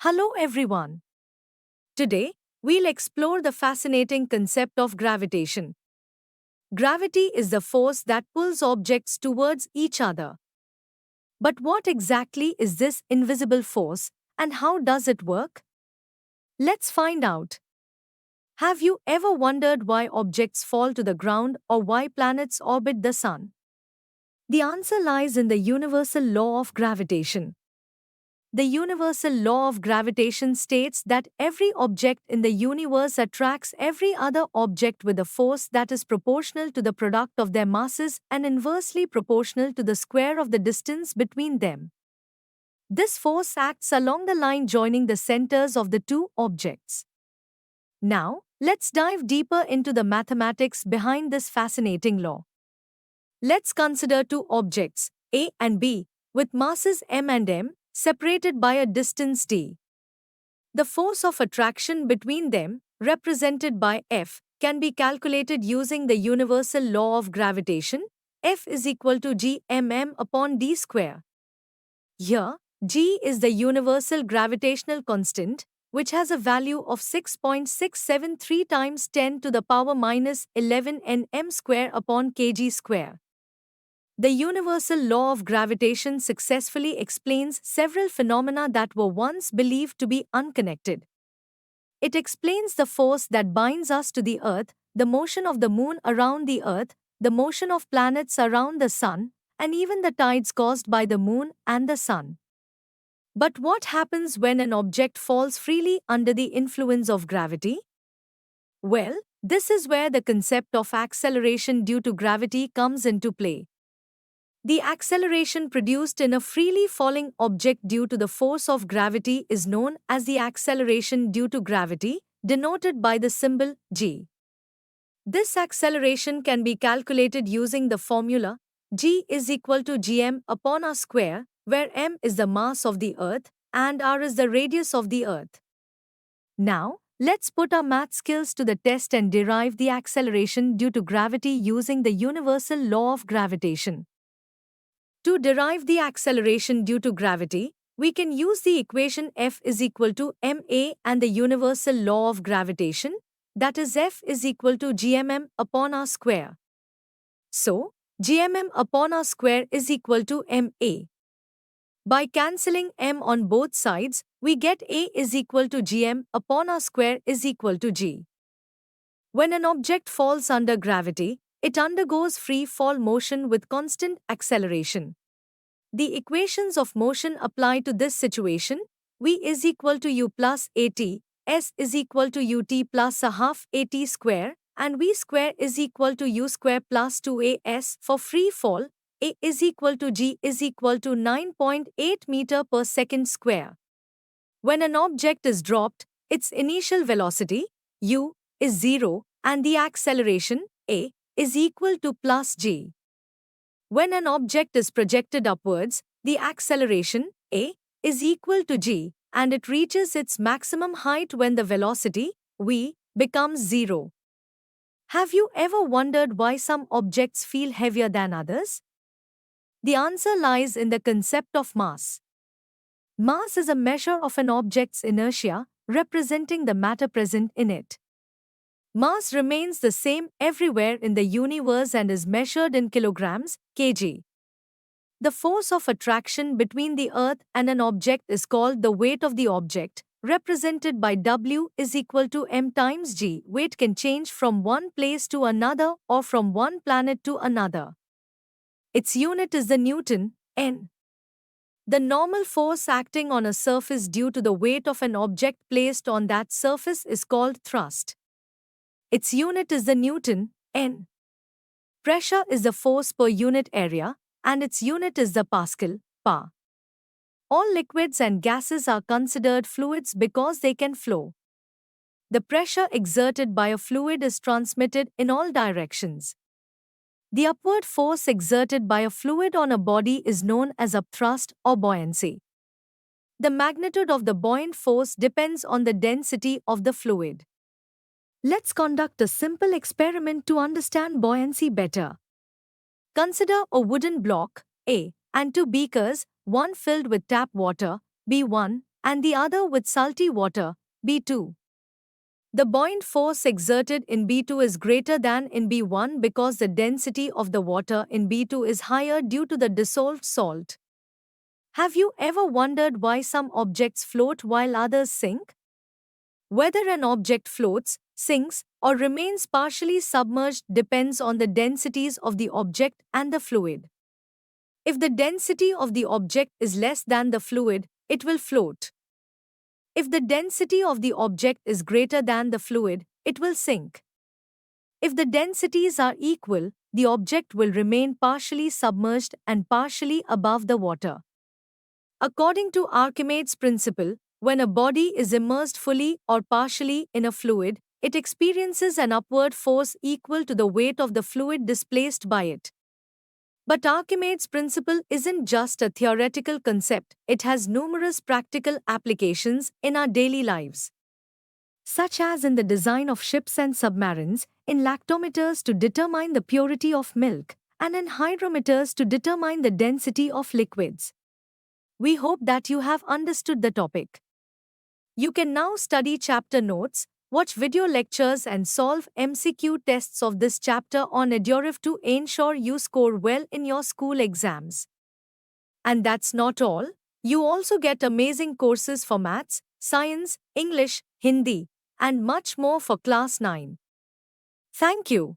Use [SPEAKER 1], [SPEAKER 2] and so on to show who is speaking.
[SPEAKER 1] Hello everyone. Today, we'll explore the fascinating concept of gravitation. Gravity is the force that pulls objects towards each other. But what exactly is this invisible force, and how does it work? Let's find out. Have you ever wondered why objects fall to the ground or why planets orbit the sun? The answer lies in the universal law of gravitation. The universal law of gravitation states that every object in the universe attracts every other object with a force that is proportional to the product of their masses and inversely proportional to the square of the distance between them. This force acts along the line joining the centers of the two objects. Now, let's dive deeper into the mathematics behind this fascinating law. Let's consider two objects, A and B, with masses m and m, separated by a distance d. The force of attraction between them, represented by F, can be calculated using the universal law of gravitation. F is equal to g(mm) upon d square. Here, g is the universal gravitational constant, which has a value of 6.673 times 10 to the power minus 11 nm square upon kg square. The universal law of gravitation successfully explains several phenomena that were once believed to be unconnected. It explains the force that binds us to the Earth, the motion of the Moon around the Earth, the motion of planets around the Sun, and even the tides caused by the Moon and the Sun. But what happens when an object falls freely under the influence of gravity? Well, this is where the concept of acceleration due to gravity comes into play. The acceleration produced in a freely falling object due to the force of gravity is known as the acceleration due to gravity, denoted by the symbol g. This acceleration can be calculated using the formula g is equal to gm upon r square, where m is the mass of the Earth and r is the radius of the Earth. Now, let's put our math skills to the test and derive the acceleration due to gravity using the universal law of gravitation. To derive the acceleration due to gravity, we can use the equation F is equal to ma and the universal law of gravitation, that is F is equal to gmm upon r square. So, gmm upon r square is equal to ma. By cancelling m on both sides, we get A is equal to gm upon r square is equal to g. When an object falls under gravity, it undergoes free fall motion with constant acceleration. The equations of motion apply to this situation. V is equal to u plus at, s is equal to ut plus a half at square, and v square is equal to u square plus 2as. For free fall, A is equal to g is equal to 9.8 meter per second square. When an object is dropped, its initial velocity, u, is 0, and the acceleration, a, is equal to plus g. When an object is projected upwards, the acceleration, a, is equal to g, and it reaches its maximum height when the velocity, v, becomes 0. Have you ever wondered why some objects feel heavier than others? The answer lies in the concept of mass. Mass is a measure of an object's inertia, representing the matter present in it. Mass remains the same everywhere in the universe and is measured in kilograms, kg. The force of attraction between the Earth and an object is called the weight of the object, represented by W is equal to m times g. Weight can change from one place to another or from one planet to another. Its unit is the Newton, N. The normal force acting on a surface due to the weight of an object placed on that surface is called thrust. Its unit is the Newton, N. Pressure is the force per unit area, and its unit is the Pascal, Pa. All liquids and gases are considered fluids because they can flow. The pressure exerted by a fluid is transmitted in all directions. The upward force exerted by a fluid on a body is known as upthrust or buoyancy. The magnitude of the buoyant force depends on the density of the fluid. Let's conduct a simple experiment to understand buoyancy better. Consider a wooden block, A, and two beakers, one filled with tap water, B1, and the other with salty water, B2. The buoyant force exerted in B2 is greater than in B1 because the density of the water in B2 is higher due to the dissolved salt. Have you ever wondered why some objects float while others sink? Whether an object floats, sinks, or remains partially submerged depends on the densities of the object and the fluid. If the density of the object is less than the fluid, it will float. If the density of the object is greater than the fluid, it will sink. If the densities are equal, the object will remain partially submerged and partially above the water. According to Archimedes' principle, when a body is immersed fully or partially in a fluid, it experiences an upward force equal to the weight of the fluid displaced by it. But Archimedes' principle isn't just a theoretical concept, it has numerous practical applications in our daily lives, such as in the design of ships and submarines, in lactometers to determine the purity of milk, and in hydrometers to determine the density of liquids. We hope that you have understood the topic. You can now study chapter notes, watch video lectures and solve MCQ tests of this chapter on Edurif to ensure you score well in your school exams. And that's not all. You also get amazing courses for maths, science, English, Hindi, and much more for class 9. Thank you.